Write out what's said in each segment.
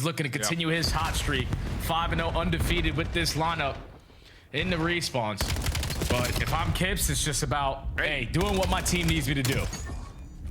is looking to continue his hot streak. 5-0 undefeated with this lineup in the respawns. But if I'm Kips, it's just about, hey, doing what my team needs me to do.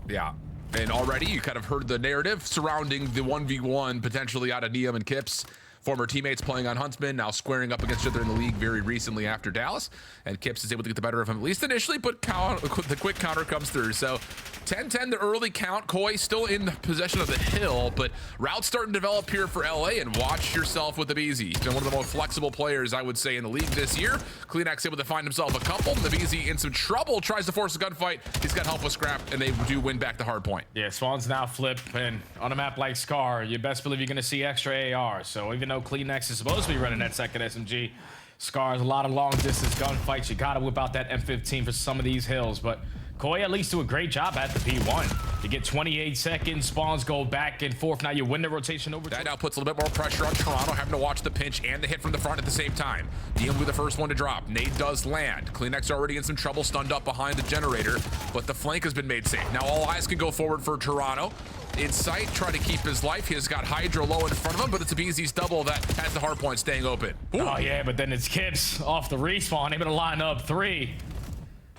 Yeah. And already you kind of heard the narrative surrounding the 1v1 potentially out of Nium and Kips. Former teammates playing on Huntsman, now squaring up against each other in the league very recently after Dallas. And Kips is able to get the better of him, at least initially, but the quick counter comes through. So 10-10, the early count. Koi still in possession of the hill, but routes starting to develop here for LA, and watch yourself with aBeZy. He's been one of the most flexible players, I would say, in the league this year. CleanX able to find himself a couple. aBeZy in some trouble, tries to force a gunfight. He's got help with Scrap, and they do win back the hard point. Yeah, Spawn's now flip, and on a map like Scar, you best believe you're going to see extra AR. So even though CleanX is supposed to be running that second SMG, Scar has a lot of long distance gunfights. You got to whip out that M15 for some of these hills, but Koi at least do a great job at the P1. You get 28 seconds, spawns go back and forth. Now you win the rotation over. That now puts a little bit more pressure on Toronto, having to watch the pinch and the hit from the front at the same time. Nium with the first one to drop. Nade does land. CleanX already in some trouble, stunned up behind the generator, but the flank has been made safe. Now all eyes can go forward for Toronto. In sight, try to keep his life. He has got HyDra low in front of him, but it's aBeZy's double that has the hard point staying open. Ooh. Oh yeah, but then it's Kips off the respawn, able to line up 3.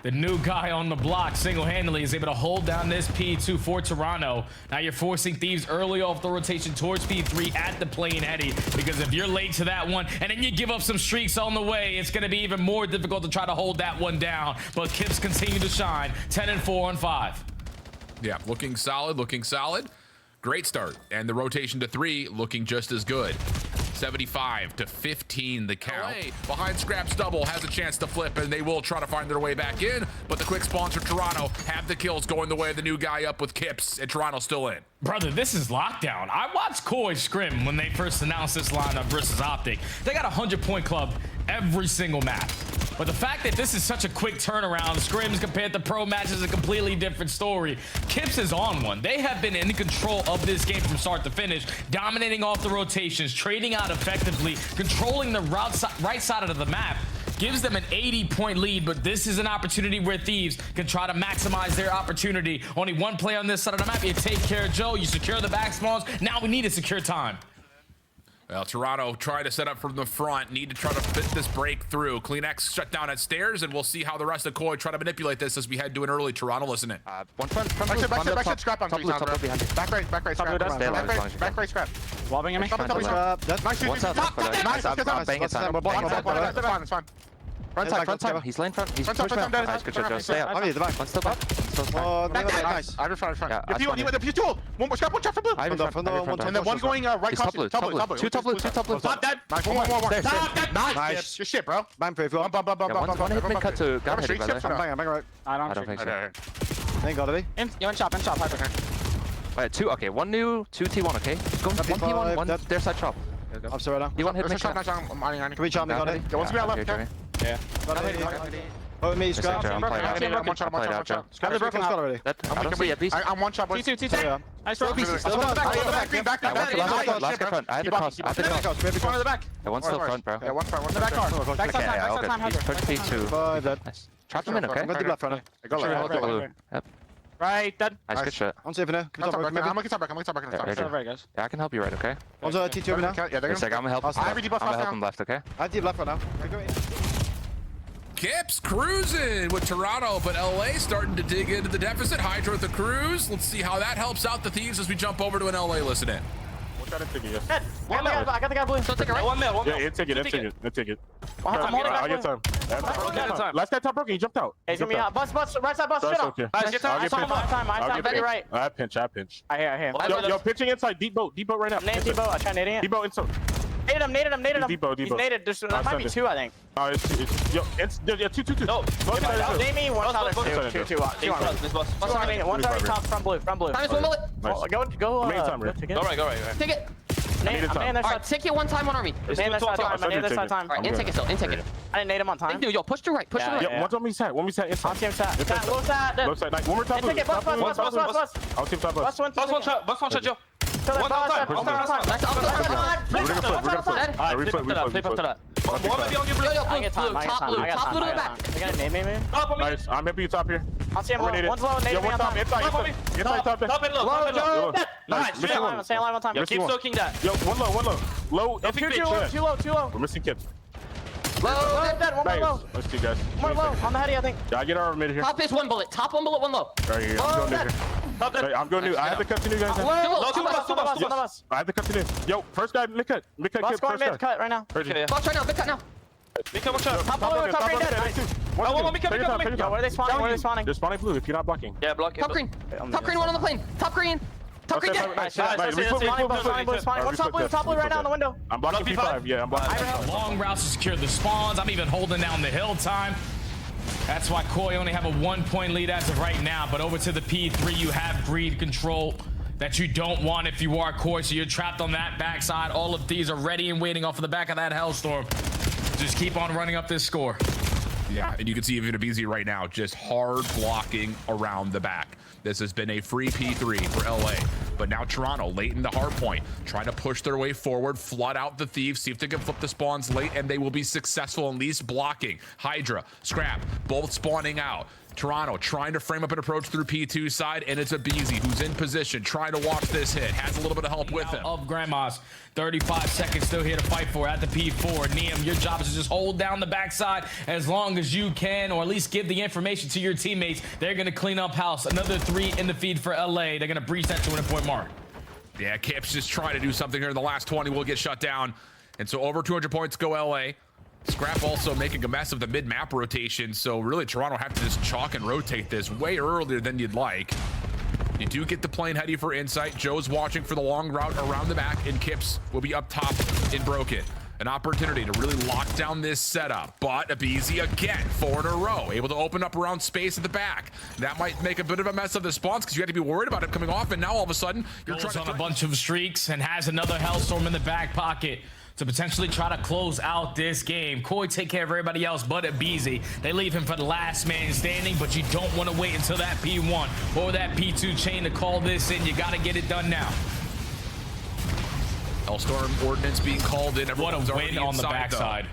The new guy on the block single-handedly is able to hold down this P2 for Toronto. Now you're forcing Thieves early off the rotation towards P3 at the plane heady, because if you're late to that one and then you give up some streaks on the way, it's going to be even more difficult to try to hold that one down. But Kips continue to shine. 10-4 on 5. Yeah, looking solid, looking solid. Great start. And the rotation to 3 looking just as good. 75-15 the count. Behind Scrap's double has a chance to flip, and they will try to find their way back in, but the quick spawns for Toronto have the kills going the way of the new guy up with Kips, and Toronto still in. Brother, this is lockdown. I watched Koi scrim when they first announced this lineup versus Optic. They got a 100-point club every single match. But the fact that this is such a quick turnaround, scrims compared to pro matches is a completely different story. Kips is on one. They have been in control of this game from start to finish, dominating off the rotations, trading out effectively, controlling the right side of the map. Gives them an 80-point lead, but this is an opportunity where Thieves can try to maximize their opportunity. Only one play on this side of the map. You take care of Joe, you secure the back spawns. Now we need to secure time. Well, Toronto try to set up from the front, need to try to fit this breakthrough. CleanX shut down at stairs, and we'll see how the rest of Koi try to manipulate this as we head to an early Toronto. Listen in. One front back scrap on 3 sound, bro. Back right scrap. Back right scrap. Lobbing at me. Nice. It's fine. Front side. He's lane front. He's pushing out. Nice, good shot, Joe. Stay up. One's still back. Nice. I just front. The P2. One more scrap, one shot for blue. And then one going right cross. Two top blue. Top dead. Nice. One more. Top dead. Nice. Good shit, bro. Bam for everyone. One hit mid cut to gun heading, by the way. I'm bang right. I don't think so. Ain't gotta be. You're in shop, Hyper. Wait, 2, okay. 1 new, 2 T1, okay? Go 1 T1, 1 their side chop. I'm sorry now. T1 hit mid cut. Can we jump me, got it? Yeah, one's me out left, yeah. Oh, me, Scrap. I'm one shot. Scrap the broken out already. I don't see a beast. I'm one shot. T2. Nice throw. Back. Last front. I had the cross. One in the back. Yeah, one's still front, bro. Yeah, one front. The back guard. Backside time. He's push P2. Nice. Trap him in, okay? I'm gonna do left front. Go blue. Yep. Right, dead. Nice, good shot. I'm safe now. I'm looking top back. Very good. Yeah, I can help you right, okay? One's a T2 now. Yeah, they're I'm gonna help him left, okay? I deep left right now. Kips cruising with Toronto, but LA starting to dig into the deficit. HyDra with the cruise. Let's see how that helps out the Thieves as we jump over to an LA listen in. I got the guy blue. So take it right. 1 mil. Yeah, take it. I'm holding I'll get time. Last guy top broken, he jumped out. Hey, give me a bus, right side bus, shut up. Okay. Nice, get time. I'm very right. I pinch. I hear. Yo, pitching inside, deep boat right now. Name Debo, I tried nading it. Debo inside. Naded him. Debo. He's naded. There might be 2, I think. It's 2. No. Jamie, one shot. 2. One shot, top, front blue. Time is 1 minute. Go. Main time, right? Go right. Take it. Alright, take it one time on Army. I nade this time. Alright, intake it still. Intake it. I didn't nade him on time. Yo, push to right. Push to right. Yeah, one's on me side. One me side inside. On team side. Low side. Low side. One more top blue. Intake it. Bus. I'll team top Bus one shot, Joe. We're gonna flip. Flip up to that. One might be on your blue. I get time. Top blue to the back. You got a name, maybe? Nice. I'm happy you top here. I'll see him low. One's low, nade me on top. Inside top. Top and low. Nice. Stay alive on top. Yo, keep soaking that. Yo, one low. Low. Too low. We're missing Kips. Low. Dead. One more low. Let's see, guys. One low. On the heady, I think. Yeah, I get our mid here. Top is 1 bullet. Top 1 bullet, 1 low. Right here. I'm going new here. I'm going new. I have to cut to new guys. Two One of us. I have to cut to new. Yo, first guy, mid cut. Last squad mid cut right now. Watch right now. Big cut now. Top blue, top green dead. Yo, where are they spawning? They're spawning blue if you're not blocking. Yeah, block. Top green. Top green, 1 on the plane. Top green. Top green dead. Nice. Spawning blue. One top blue right now on the window. I'm blocking P5. Yeah, I'm blocking. Long routes to secure the spawns. I'm even holding down the hill time. That's why Koi only have a 1-point lead as of right now. But over to the P3, you have greed control that you don't want if you are Koi. So you're trapped on that backside. All of these are ready and waiting off of the back of that Hellstorm. Just keep on running up this score. Yeah, and you can see even aBeZy right now just hard blocking around the back. This has been a free P3 for LA, but now Toronto late in the Hardpoint trying to push their way forward, flood out the Thieves, see if they can flip the spawns late, and they will be successful in least blocking. HyDra, Scrap, both spawning out. Toronto trying to frame up an approach through P2 side, and it's aBeZy who's in position, trying to watch this hit. Has a little bit of help with him. Of Grandma's 35 seconds still here to fight for at the P4. Nium, your job is to just hold down the backside as long as you can, or at least give the information to your teammates. They're going to clean up house. Another 3 in the feed for LA. They're going to breach that 200-point mark. Yeah, Kips just trying to do something here in the last 20. Will get shut down. And so over 200 points go LA. Scrap also making a mess of the mid-map rotation, so really Toronto have to just chalk and rotate this way earlier than you'd like. You do get the plane heady for insight. Joe's watching for the long route around the back, and Kips will be up top in Broken. An opportunity to really lock down this setup, but aBeZy again, 4 in a row, able to open up around space at the back. That might make a bit of a mess of the spawns because you have to be worried about it coming off, and now all of a sudden you're Goes trying on to a bunch of streaks and has another Hellstorm in the back pocket to potentially try to close out this game. Koi take care of everybody else but aBeZy. They leave him for the last man standing, but you don't want to wait until that P1 or that P2 chain to call this in. You got to get it done now. Hellstorm ordinance being called in. What a win on the backside.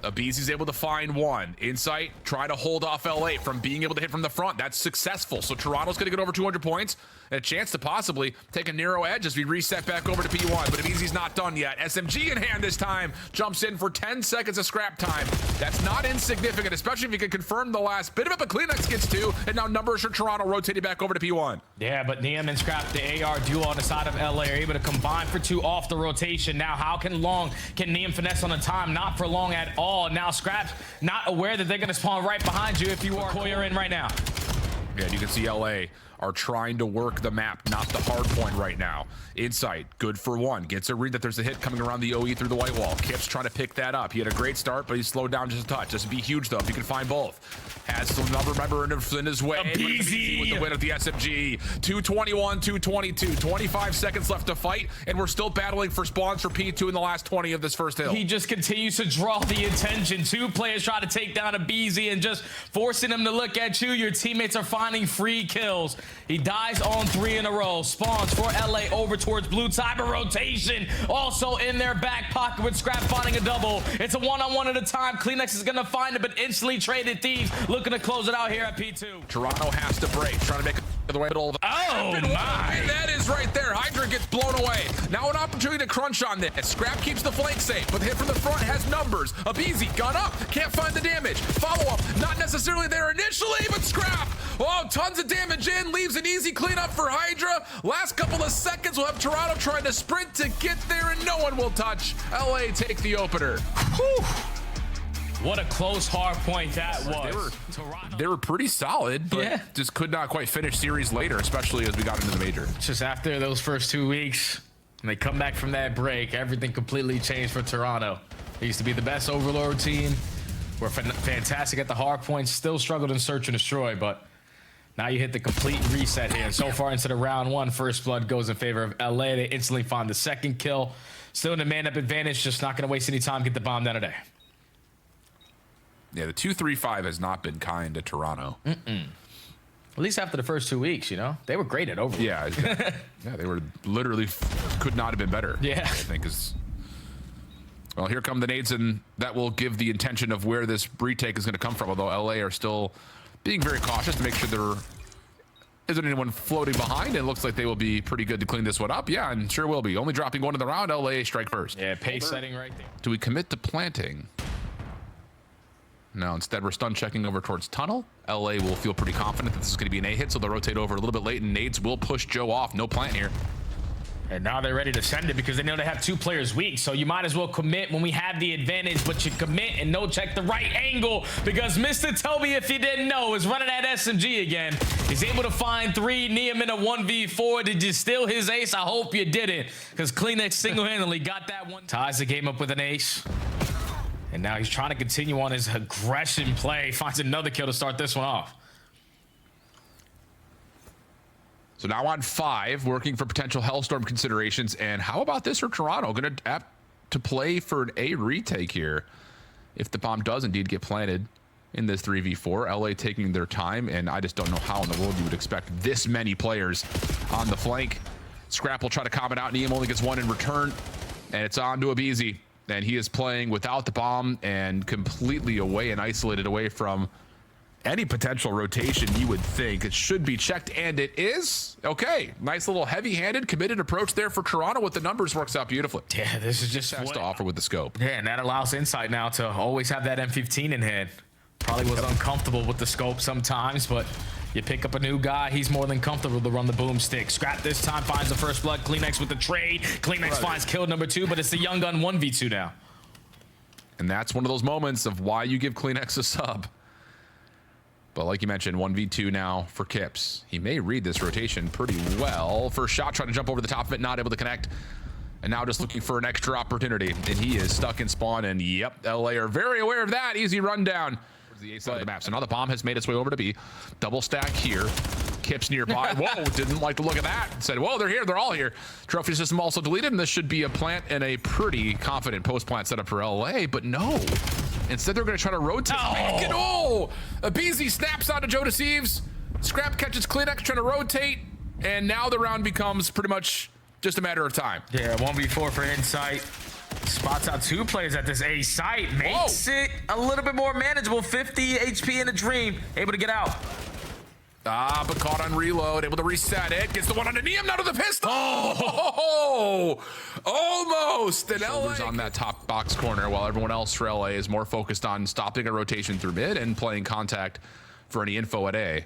aBeZy's able to find one. Insight, try to hold off LA from being able to hit from the front. That's successful. So Toronto's going to get over 200 points and a chance to possibly take a narrow edge as we reset back over to P1. But aBeZy's not done yet. SMG in hand this time. Jumps in for 10 seconds of scrap time. That's not insignificant, especially if you can confirm the last bit of it. But CleanX gets 2, and now numbers for Toronto rotating back over to P1. Yeah, but Nium and Scrap, the AR duo on the side of LA, are able to combine for 2 off the rotation. Now, how can Nium finesse on the time? Not for long at all. Now Scrap's not aware that they're going to spawn right behind you if you are Koyer in right now. Yeah, you can see LA are trying to work the map, not the hard point right now. Insight, good for 1. Gets a read that there's a hit coming around the OE through the white wall. Kips trying to pick that up. He had a great start, but he slowed down just a touch. This would be huge, though, if you can find both. Has another member in his way. aBeZy with the win of the SMG. 221, 222. 25 seconds left to fight, and we're still battling for spawns for P2 in the last 20 of this first hill. He just continues to draw the attention. 2 players try to take down aBeZy and just forcing him to look at you. Your teammates are finding free kills. He dies on 3 in a row. Spawns for LA over towards blue. Type of rotation also in their back pocket with Scrap finding a double. It's a one-on-one at a time. CleanX is going to find it, but instantly traded. Thieves looking to close it out here at P2. Toronto has to break, trying to make the way middle of Oh my! And that is right there. HyDra gets blown away. Now an opportunity to crunch on this. Scrap keeps the flank safe, but the hit from the front has numbers. aBeZy gun up, can't find the damage. Follow up, not necessarily there initially, but Scrap. Oh, tons of damage in, leaves an easy cleanup for HyDra. Last couple of seconds, we'll have Toronto trying to sprint to get there, and no one will touch. LA take the opener. Whew. What a close hard point that was. They were pretty solid, but just could not quite finish series later, especially as we got into the major. Just after those first 2 weeks, when they come back from that break, everything completely changed for Toronto. They used to be the best Overlord team. Were fantastic at the hard points, still struggled in search and destroy, but now you hit the complete reset here. And so far into the round 1, first blood goes in favor of LA. They instantly find the second kill. Still in a man-up advantage, just not going to waste any time, get the bomb down today. Yeah, the 2-3-5 has not been kind to Toronto. At least after the first 2 weeks, you know? They were great at Overlord. Yeah, they were literally could not have been better. Yeah. I think is Well, here come the nades, and that will give the intention of where this retake is going to come from, although LA are still being very cautious to make sure there isn't anyone floating behind. It looks like they will be pretty good to clean this one up. Yeah, and sure will be. Only dropping one in the round. LA strike first. Yeah, pace setting right there. Do we commit to planting? No, instead we're stun checking over towards tunnel. LA will feel pretty confident that this is going to be an A hit, so they'll rotate over a little bit late, and nades will push Joe off. No plant here. And now they're ready to send it because they know they have 2 players weak. So you might as well commit when we have the advantage, but you commit and no check the right angle because Mr. Toby, if you didn't know, is running that SMG again. He's able to find 3 Nium in a 1v4. Did you steal his ace? I hope you didn't, because CleanX single-handedly got that one. Ties the game up with an ace. And now he's trying to continue on his aggression play. Finds another kill to start this one off. So now on 5, working for potential Hellstorm considerations. And how about this for Toronto? Going to have to play for an A retake here if the bomb does indeed get planted in this 3v4. LA taking their time, and I just don't know how in the world you would expect this many players on the flank. Scrap will try to comment out. Nium only gets 1 in return, and it's on to aBeZy. And he is playing without the bomb and completely away and isolated away from any potential rotation. You would think it should be checked, and it is. Okay, nice little heavy-handed committed approach there for Toronto with the numbers. Works out beautifully. Yeah, this is just has to offer with the scope. Yeah, and that allows Insight now to always have that M15 in hand. Probably was uncomfortable with the scope sometimes, but you pick up a new guy, he's more than comfortable to run the boomstick. Scrap this time finds the first blood. CleanX with the trade. CleanX finds kill number 2, but it's the young gun 1v2 now. And that's one of those moments of why you give CleanX a sub. But like you mentioned, 1v2 now for Kips. He may read this rotation pretty well. First shot, trying to jump over the top of it, not able to connect. And now just looking for an extra opportunity. And he is stuck in spawn, and yep, LA are very aware of that. Easy rundown. The A side of the map. So now the bomb has made its way over to B. Double stack here. Kips nearby. Whoa, didn't like the look of that. Said, whoa, they're here. They're all here. Trophy system also deleted, and this should be a plant and a pretty confident post-plant setup for LA, but no. Instead, they're going to try to rotate back, and aBeZy snaps out of JoeDeceives. Scrap catches CleanX trying to rotate, and now the round becomes pretty much just a matter of time. Yeah, 1v4 for Insight. Spots out 2 players at this A site. Makes it a little bit more manageable. 50 HP in a dream. Able to get out. Ah, but caught on reload. Able to reset it. Gets the one on the Nium, now to the pistol. Oh, almost. And LA's on that top box corner while everyone else for LA is more focused on stopping a rotation through mid and playing contact for any info at A.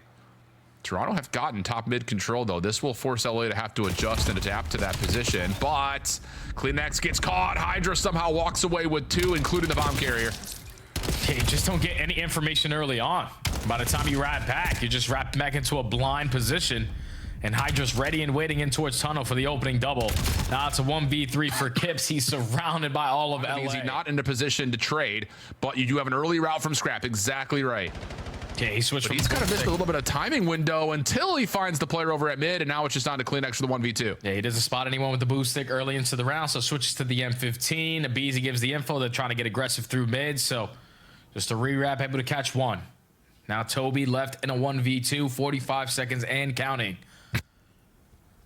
Toronto have gotten top mid control, though. This will force LA to have to adjust and adapt to that position, but CleanX gets caught. HyDra somehow walks away with 2, including the bomb carrier. Okay, you just don't get any information early on. By the time you wrap back, you just wrap back into a blind position, and HyDra's ready and waiting in towards tunnel for the opening double. Now it's a 1v3 for Kips. He's surrounded by all of LA. He's not in a position to trade, but you do have an early route from Scrap. Exactly right. Okay, he switched. He's kind of missed a little bit of timing window until he finds the player over at mid, and now it's just on to CleanX for the 1v2. Yeah, he doesn't spot anyone with the boost stick early into the round, so switches to the M15. aBeZy gives the info. They're trying to get aggressive through mid, so just a re-wrap, able to catch 1. Now Toby left in a 1v2, 45 seconds and counting.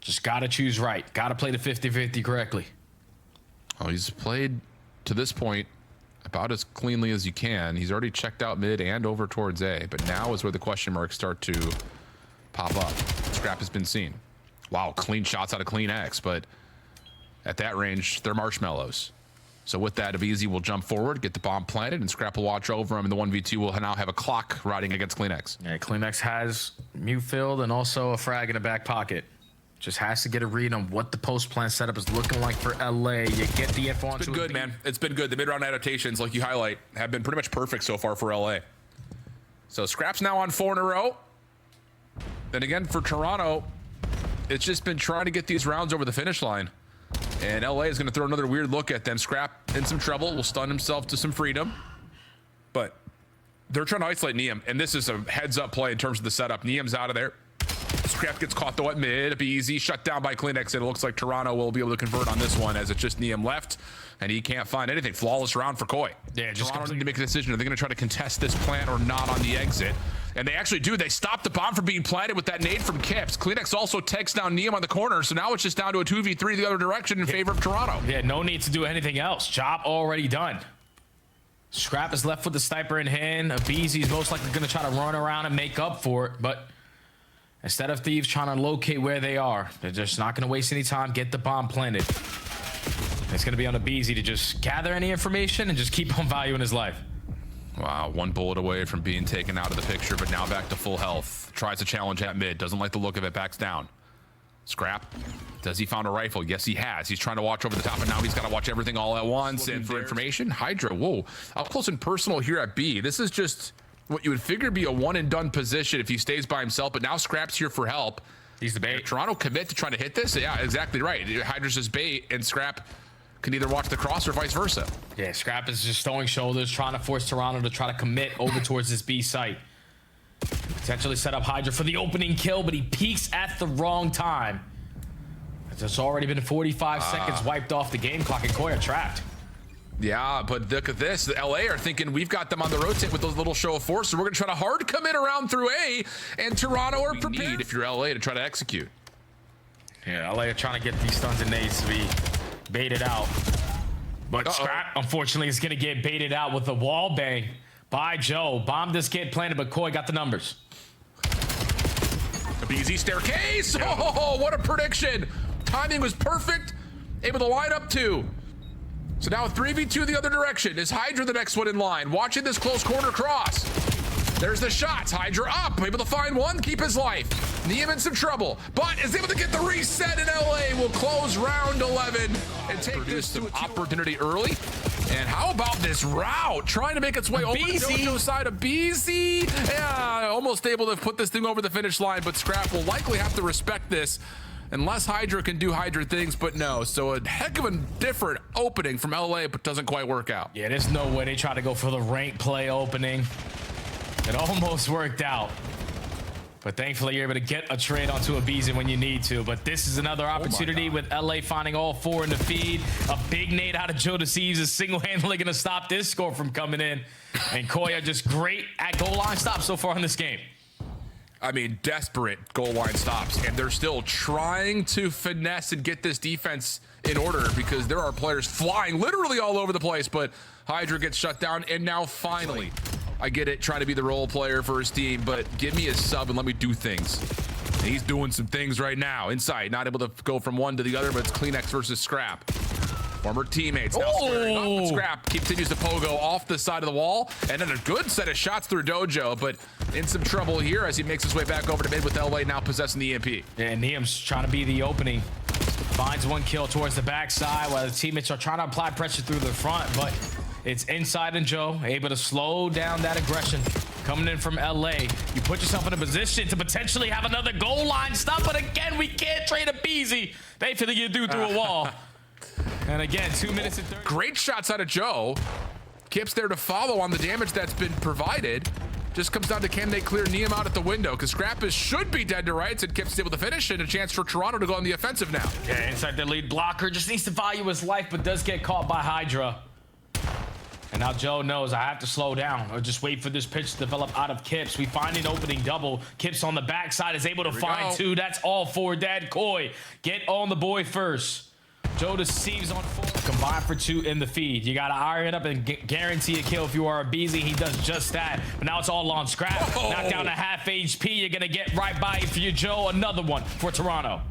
Just got to choose right. Got to play the 50-50 correctly. Oh, he's played to this point about as cleanly as you can. He's already checked out mid and over towards A, but now is where the question marks start to pop up. Scrap has been seen. Wow, clean shots out of CleanX, but at that range, they're marshmallows. So with that, aBeZy will jump forward, get the bomb planted, and Scrap will watch over him, and the 1v2 will now have a clock riding against CleanX. Yeah, CleanX has mute filled and also a frag in the back pocket. Just has to get a read on what the post-plant setup is looking like for LA. You get the info on. It's been good, man. It's been good. The mid-round adaptations, like you highlight, have been pretty much perfect so far for LA. So Scrap's now on 4 in a row. Then again, for Toronto, it's just been trying to get these rounds over the finish line. And LA is going to throw another weird look at them. Scrap in some trouble, will stun himself to some freedom. But they're trying to isolate Nium, and this is a heads-up play in terms of the setup. Nium's out of there. Scrap gets caught though at mid. aBeZy shut down by CleanX, and it looks like Toronto will be able to convert on this one as it's just Nium left. and he can't find anything. Flawless round for Koi. Yeah, just Toronto need to make a decision. Are they going to try to contest this plant or not on the exit? And they actually do. They stopped the bomb from being planted with that nade from Kips. CleanX also takes down Nium on the corner, so now it's just down to a 2v3 the other direction in favor of Toronto. Yeah, no need to do anything else. Job already done. Scrap is left with the sniper in hand. aBeZy is most likely going to try to run around and make up for it, but instead of Thieves trying to locate where they are, they're just not going to waste any time, get the bomb planted. It's going to be on aBeZy to just gather any information and just keep on valuing his life. Wow, one bullet away from being taken out of the picture, but now back to full health. Tries to challenge at mid, doesn't like the look of it, backs down. Scrap, does he found a rifle? Yes, he has. He's trying to watch over the top, and now he's got to watch everything all at once. And for information, HyDra, whoa, up close and personal here at B. This is just what you would figure be a one and done position if he stays by himself, but now Scrap's here for help. He's the bait. If Toronto commit to trying to hit this? Yeah, exactly right. HyDra's just bait, and Scrap can either watch the cross or vice versa. Yeah, Scrap is just throwing shoulders, trying to force Toronto to try to commit over towards this B site. Potentially set up HyDra for the opening kill, but he peeks at the wrong time. It's already been 45 seconds wiped off the game clock, and Koi are trapped. Yeah, but look at this. The LA are thinking we've got them on the rotate with those little show of force, so we're going to try to hard commit around through A, and Toronto are prepared if you're LA to try to execute. Yeah, LA are trying to get these stuns and nades to be baited out. But Scrap, unfortunately, is going to get baited out with a wall bang by Joe. Bomb this get planted, but Koi got the numbers. aBeZy staircase. Oh, what a prediction. Timing was perfect. Able to line up two. So now 3v2 the other direction. Is HyDra the next one in line? Watching this close corner cross. There's the shots. HyDra up. Able to find one, keep his life. Nium in some trouble, but is able to get the reset, in LA will close round 11 and take this to opportunity early. And how about this route? Trying to make its way over to JoJo's side of aBeZy. Yeah, almost able to put this thing over the finish line, but Scrap will likely have to respect this unless HyDra can do HyDra things, but no. So a heck of a different opening from LA, but doesn't quite work out. Yeah, there's no way they try to go for the rank play opening. It almost worked out. But thankfully, you're able to get a trade onto aBeZy when you need to. But this is another opportunity with LA finding all four in the feed. A big nade out of JoeDeceives is single-handedly going to stop this score from coming in. And Koi are just great at goal line stops so far in this game. I mean, desperate goal line stops, and they're still trying to finesse and get this defense in order because there are players flying literally all over the place, but HyDra gets shut down, and now finally, I get it, trying to be the role player for his team, but give me a sub and let me do things. And he's doing some things right now. Inside, not able to go from one to the other, but it's CleanX versus Scrap. Former teammates now squaring up, but Scrap continues to pogo off the side of the wall, and then a good set of shots through Dojo, but in some trouble here as he makes his way back over to mid with LA now possessing the EMP. Yeah, Nium's trying to be the opening. Finds one kill towards the backside while the teammates are trying to apply pressure through the front, but it's inside and Joe able to slow down that aggression coming in from LA. You put yourself in a position to potentially have another goal line stop, but again, we can't trade aBeZy. They feel you do through a wall. And again, 2 minutes and 30. Great shots out of Joe. Kips there to follow on the damage that's been provided. Just comes down to can they clear Nium out at the window, because Scrap should be dead to rights, and Kips is able to finish, and a chance for Toronto to go on the offensive now. Yeah, inside the lead blocker, just needs to value his life, but does get caught by HyDra. And now Joe knows I have to slow down or just wait for this pitch to develop out of Kips. We find an opening double. Kips on the backside is able to find two. That's all for Dad Koi. Get on the boy first. JoeDeceives on 4. Combined for 2 in the feed. You got to iron up and guarantee a kill if you are aBeZy. He does just that. But now it's all on Scrap. Knocked down to half HP. You're going to get right by it for you, Joe. Another one for Toronto.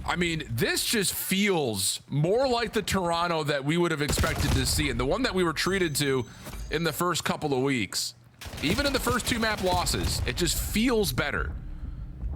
I mean, this just feels more like the Toronto that we would have expected to see, and the one that we were treated to in the first couple of weeks. Even in the first 2 map losses, it just feels better.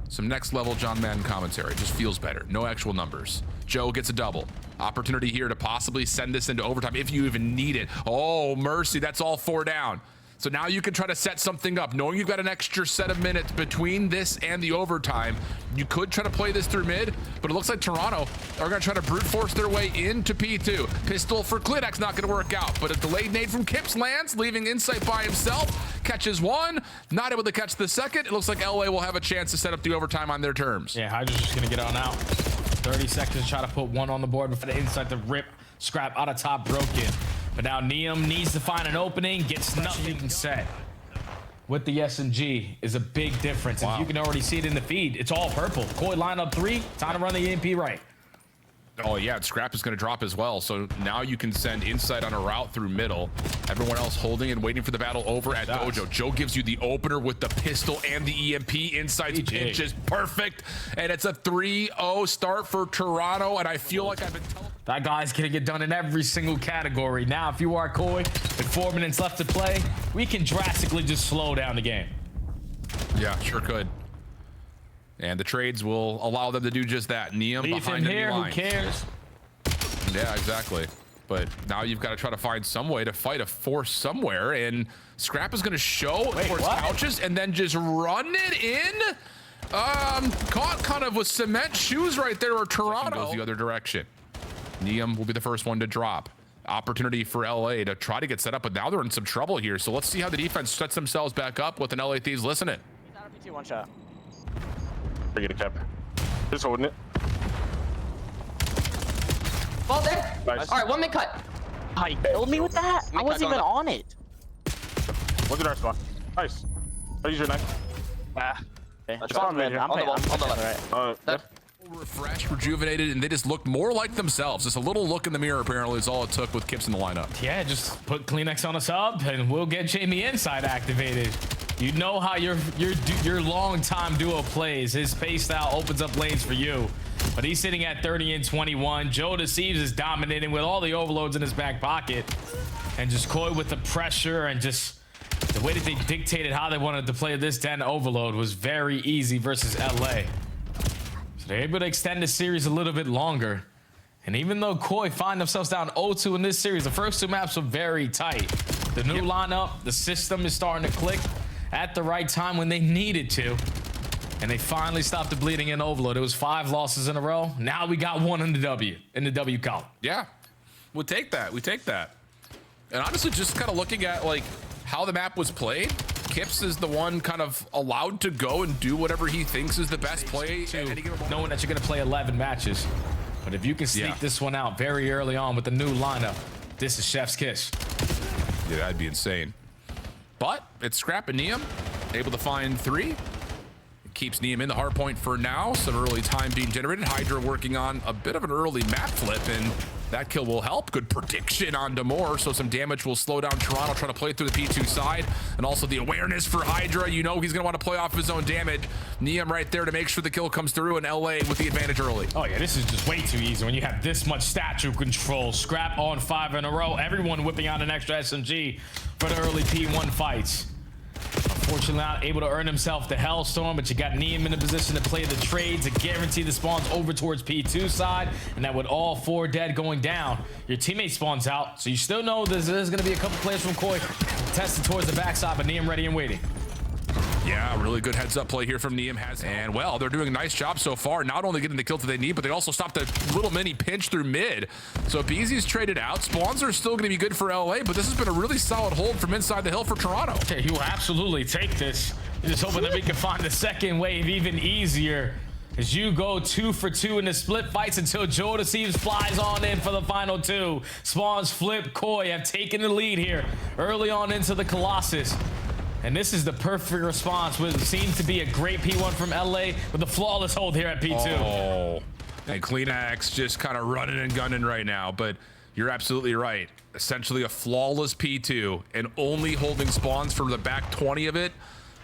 Some next level John Madden commentary. It just feels better. No actual numbers. Joe gets a double. Opportunity here to possibly send this into overtime if you even need it. Oh, mercy. That's all 4 down. So now you can try to set something up. Knowing you've got an extra set of minutes between this and the overtime, you could try to play this through mid, but it looks like Toronto are going to try to brute force their way into P2. Pistol for CleanX not going to work out, but a delayed nade from Kips lands, leaving Insight by himself. Catches one, not able to catch the second. It looks like LA will have a chance to set up the overtime on their terms. Yeah, HyDra's just going to get on out. 30 seconds to try to put one on the board before the Insight to rip Scrap out of top broken. But now Nium needs to find an opening, gets nothing set. With the SMG is a big difference. Wow. And you can already see it in the feed. It's all purple. Koi line up 3, time to run the EMP right. Oh yeah, and Scrap is going to drop as well. So now you can send inside on a route through middle. Everyone else holding and waiting for the battle over at Dojo. Joe gives you the opener with the pistol and the EMP. Inside's pinch is perfect. And it's a 3-0 start for Toronto. And I feel like I've been telling... That guy's going to get done in every single category. Now, if you are Koi, with 4 minutes left to play, we can drastically just slow down the game. Yeah, sure could. And the trades will allow them to do just that. Nium Leave behind him here, the who cares? Yeah, exactly. But now you've got to try to find some way to fight a force somewhere. And Scrap is going to show towards couches and then just run it in. Caught kind of with cement shoes right there, or Toronto goes the other direction. Nium will be the first one to drop. Opportunity for LA to try to get set up, but now they're in some trouble here. So let's see how the defense sets themselves back up with an LA Thieves. Listen it. He's out of P2, 1 shot. I get a cap. Just holding it. Ball there. Nice. All right, 1 mid cut. He killed me with that? I wasn't even on it. What's in our spot? Nice. I'll use your knife. Ah. Okay. It's on mid. On the left. Right. Refreshed, rejuvenated, and they just look more like themselves. Just a little look in the mirror apparently is all it took with Kips in the lineup. Yeah, just put CleanX on a sub and we'll get Jamie inside activated. You know how your long time duo plays. His pace style opens up lanes for you. But he's sitting at 30 and 21. JoeDeceives is dominating with all the overloads in his back pocket. And just Koi with the pressure and just the way that they dictated how they wanted to play this 10 overload was very easy versus LA. So they're able to extend the series a little bit longer. And even though Koi find themselves down 0-2 in this series, the first 2 maps were very tight. The new lineup, the system is starting to click at the right time when they needed to. And they finally stopped the bleeding in overload. It was 5 losses in a row. Now we got 1 in the W column. Yeah, we'll take that. We take that. And honestly, just kind of looking at like how the map was played, Kips is the one kind of allowed to go and do whatever he thinks is the best play. Knowing that you're going to play 11 matches. But if you can sneak this one out very early on with the new lineup, this is chef's kiss. Yeah, that'd be insane. But it's Scrap and Nium able to find 3. It keeps Nium in the hardpoint for now. Some early time being generated. HyDra working on a bit of an early map flip, and that kill will help. Good prediction on Demore, so some damage will slow down Toronto trying to play through the P2 side. And also the awareness for HyDra. You know he's going to want to play off his own damage. Nium right there to make sure the kill comes through, and LA with the advantage early. Oh yeah, this is just way too easy when you have this much statue control. Scrap on 5 in a row. Everyone whipping out an extra SMG for the early P1 fights. Unfortunately not able to earn himself the Hellstorm, but you got Nium in a position to play the trades to guarantee the spawns over towards P2 side, and that with all 4 dead going down, your teammate spawns out, so you still know there's going to be a couple players from Koi tested towards the backside, but Nium ready and waiting. Yeah, really good heads-up play here from Nium has, and well, they're doing a nice job so far, not only getting the kills that they need, but they also stopped a little mini pinch through mid. So aBeZy's traded out. Spawns are still going to be good for LA, but this has been a really solid hold from inside the hill for Toronto. Okay, he will absolutely take this. Just hoping that we can find the second wave even easier as you go 2 for 2 in the split fights until JoeDeceives flies on in for the final 2. Spawns flip. Koi have taken the lead here early on into the Colossus. And this is the perfect response. What seems to be a great P1 from LA with a flawless hold here at P2. Oh, and CleanX just kind of running and gunning right now. But you're absolutely right. Essentially a flawless P2 and only holding spawns for the back 20 of it.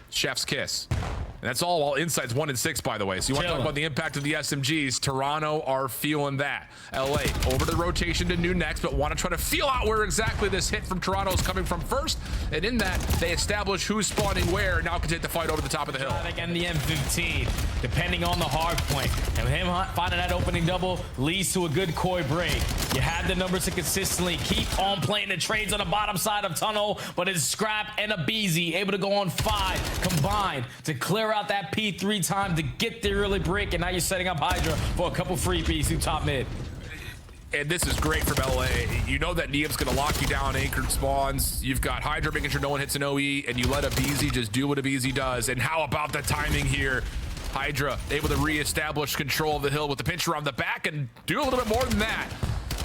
Chef's kiss. And that's all while Inside's 1 and 6, by the way. So you want to talk about the impact of the SMGs. Toronto are feeling that. LA over the rotation to new next, but want to try to feel out where exactly this hit from Toronto is coming from first. And in that, they establish who's spawning where. Now can take the fight over the top of the hill. Again, the M15, depending on the hard point. And him finding that opening double leads to a good Koi break. You have the numbers to consistently keep on playing the trades on the bottom side of tunnel, but it's Scrap and aBeZy able to go on 5 combined to clear out that P3 time to get the early break, and now you're setting up HyDra for a couple free Ps through top mid. And this is great from LA. You know that Nium's gonna lock you down anchored spawns. You've got HyDra making sure no one hits an OE, and you let aBeZy just do what aBeZy does. And how about the timing here? HyDra able to reestablish control of the hill with the pinch around the back and do a little bit more than that.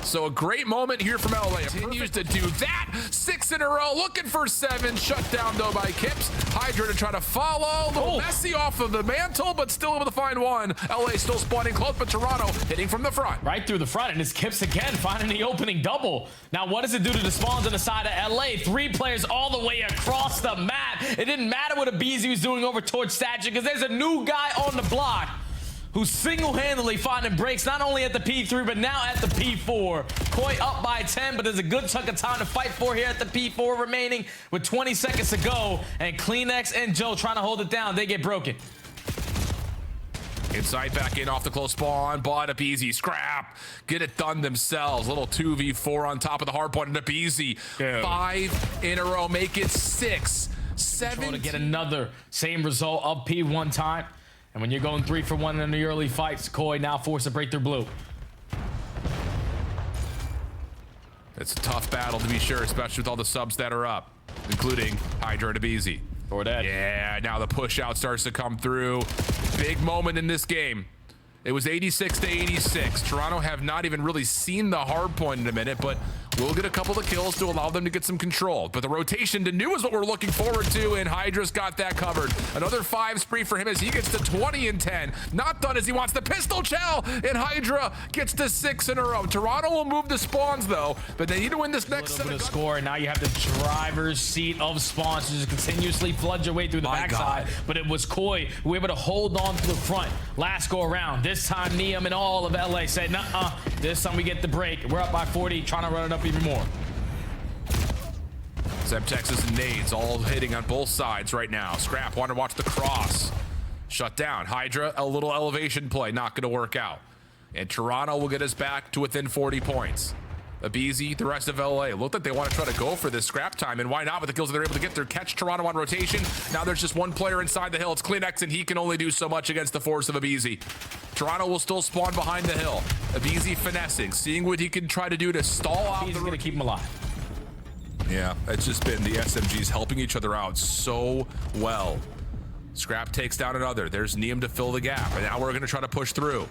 So a great moment here from LA. Continues to do that. 6 in a row, looking for 7. Shut down though by Kips. HyDra to try to follow. A little messy off of the mantle, but still able to find one. LA still spawning close, but Toronto hitting from the front. Right through the front, and it's Kips again, finding the opening double. Now, what does it do to the spawns on the side of LA? 3 players all the way across the map. It didn't matter what aBeZy was doing over towards Statue, because there's a new guy on the block who's single-handedly finding breaks, not only at the P3, but now at the P4. Koi up by 10, but there's a good chunk of time to fight for here at the P4 remaining with 20 seconds to go. And CleanX and Joe trying to hold it down. They get broken. Inside back in off the close spawn, but aBeZy scrap. Get it done themselves. Little 2v4 on top of the hard point, and aBeZy. 5 in a row, make it 6. 7 to get another same result of P one time. And when you're going 3 for 1 in the early fights, Koi now forced to break through blue. It's a tough battle to be sure, especially with all the subs that are up, including HyDra and aBeZy. Or that. Yeah, now the push out starts to come through. Big moment in this game. It was 86 to 86. Toronto have not even really seen the hard point in a minute, but we'll get a couple of kills to allow them to get some control. But the rotation to Nium is what we're looking forward to, and HyDra's got that covered. Another 5 spree for him as he gets to 20 and 10. Not done as he wants the pistol shell, and HyDra gets to 6 in a row. Toronto will move the spawns though, but they need to win this next set of score. And now you have the driver's seat of spawns to just continuously flood your way through the backside. But it was Koi who were able to hold on to the front last go around. This time Nium and all of LA said, nuh-uh, this time we get the break. We're up by 40, trying to run it up even more. Zeb, Texas, and nades all hitting on both sides right now. Scrap, want to watch the cross. Shut down. HyDra, a little elevation play, not going to work out. And Toronto will get us back to within 40 points. aBeZy, the rest of LA, looked like they want to try to go for this scrap time, and why not with the kills that they're able to get there. Catch Toronto on rotation. Now there's just one player inside the hill. It's CleanX, and he can only do so much against the force of aBeZy. Toronto will still spawn behind the hill. aBeZy finessing, seeing what he can try to do to stall out. He's going to keep him alive. Yeah, it's just been the SMGs helping each other out so well. Scrap takes down another. There's Nium to fill the gap, and now we're going to try to push through.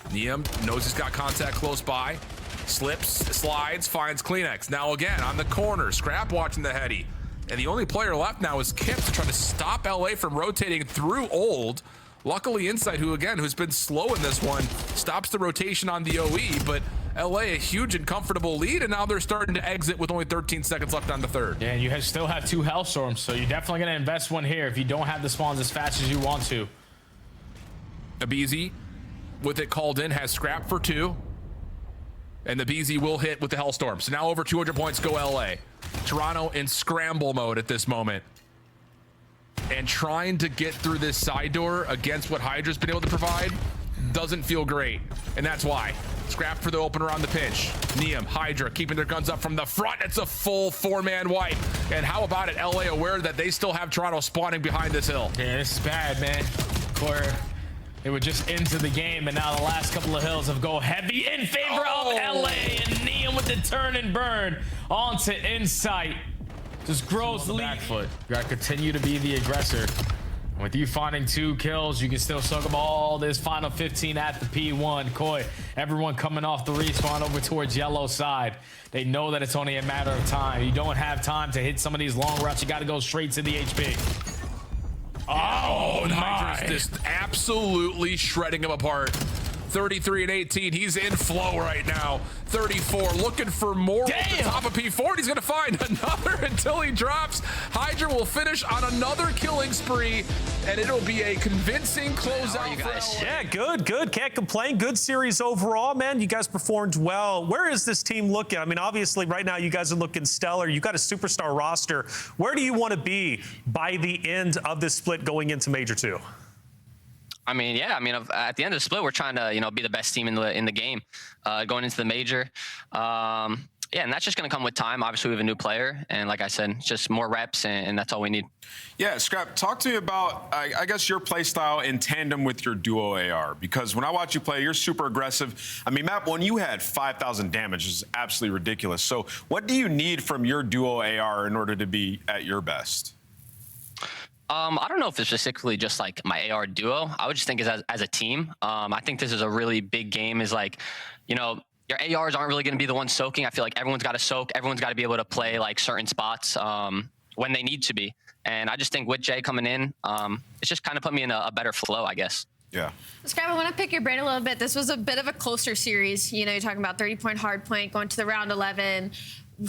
Nium knows he's got contact close by. Slips, slides, finds CleanX. Now again, on the corner, Scrap watching the heady. And the only player left now is Kips to try to stop LA from rotating through old. Luckily, Insight, who's been slow in this one, stops the rotation on the OE, but LA a huge and comfortable lead, and now they're starting to exit with only 13 seconds left on the third. Yeah, and you still have 2 Hellstorms, so you're definitely going to invest one here if you don't have the spawns as fast as you want to. aBeZy, with it called in, has Scrap for 2. And aBeZy will hit with the Hellstorm. So now over 200 points go LA. Toronto in scramble mode at this moment. And trying to get through this side door against what HyDra's been able to provide doesn't feel great. And that's why. Scrap for the opener on the pinch. Nium, HyDra keeping their guns up from the front. It's a full 4-man wipe. And how about it? LA aware that they still have Toronto spawning behind this hill. Yeah, this is bad, man. They were just into the game, and now the last couple of hills have go heavy in favor of LA, and Nium with the turn and burn onto Insight. Just grows the back foot. You gotta continue to be the aggressor. And with you finding 2 kills, you can still soak up all this final 15 at the P1. Koi, everyone coming off the respawn over towards yellow side. They know that it's only a matter of time. You don't have time to hit some of these long routes. You gotta go straight to the HP. Oh, and my. HyDra's just absolutely shredding him apart. 33 and 18. He's in flow right now. 34, looking for more. At the top of P4. He's going to find another until he drops. HyDra will finish on another killing spree, and it'll be a convincing closeout. You guys? Yeah, good. Can't complain. Good series overall, man. You guys performed well. Where is this team looking? I mean, obviously, right now, you guys are looking stellar. You got a superstar roster. Where do you want to be by the end of this split going into Major 2? I mean, yeah. I mean, at the end of the split, we're trying to, be the best team in the game, going into the major. Yeah, and that's just going to come with time. Obviously, we have a new player, and like I said, just more reps, and that's all we need. Yeah, Scrap, talk to me about, I guess, your play style in tandem with your duo AR. Because when I watch you play, you're super aggressive. I mean, map 1, you had 5,000 damage, which is absolutely ridiculous. So what do you need from your duo AR in order to be at your best? I don't know if it's specifically just like my AR duo. I would just think as a team. I think this is a really big game. Is like, your ARs aren't really going to be the ones soaking. I feel like everyone's got to soak. Everyone's got to be able to play like certain spots when they need to be. And I just think with Jay coming in, it's just kind of put me in a better flow, I guess. Yeah. Scrap, I want to pick your brain a little bit. This was a bit of a closer series. You know, you're talking about 30-point Hardpoint going to the round 11.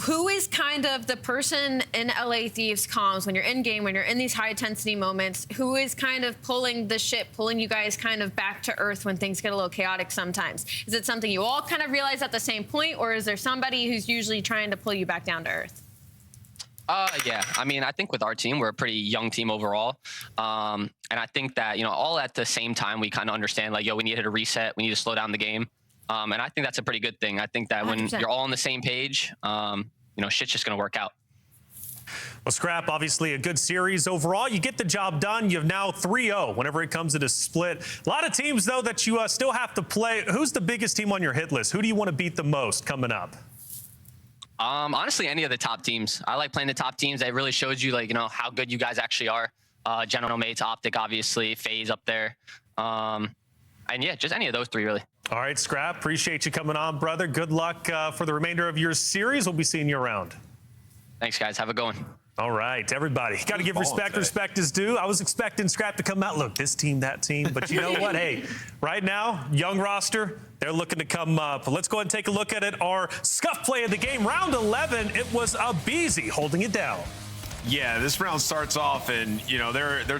Who is kind of the person in LA Thieves comms when you're in game, when you're in these high intensity moments, who is kind of pulling the ship, pulling you guys kind of back to earth when things get a little chaotic sometimes? Is it something you all kind of realize at the same point, or is there somebody who's usually trying to pull you back down to earth? Yeah, I mean, I think with our team, we're a pretty young team overall. And I think that, you know, all at the same time, we kind of understand, like, yo, we need to hit a reset. We need to slow down the game. And I think that's a pretty good thing. I think that 100%. When you're all on the same page, you know, shit's just going to work out. Well, Scrap, obviously a good series overall. You get the job done. You have now 3-0 whenever it comes to the split. A lot of teams, though, that you still have to play. Who's the biggest team on your hit list? Who do you want to beat the most coming up? Honestly, any of the top teams. I like playing the top teams. It really shows you, like, you know, how good you guys actually are. General Mates, Optic, obviously, Faze up there. And yeah, just any of those three, really. All right, Scrap, appreciate you coming on, brother. Good luck for the remainder of your series. We'll be seeing you around. Thanks, guys. Have a good one. All right, everybody. Got to give respect. Respect is due. I was expecting Scrap to come out. Look, this team, that team. But you know what? Hey, right now, young roster, they're looking to come up. Let's go ahead and take a look at it. Our scuff play of the game, round 11, it was aBeZy holding it down. Yeah, this round starts off, and, you know, they're trying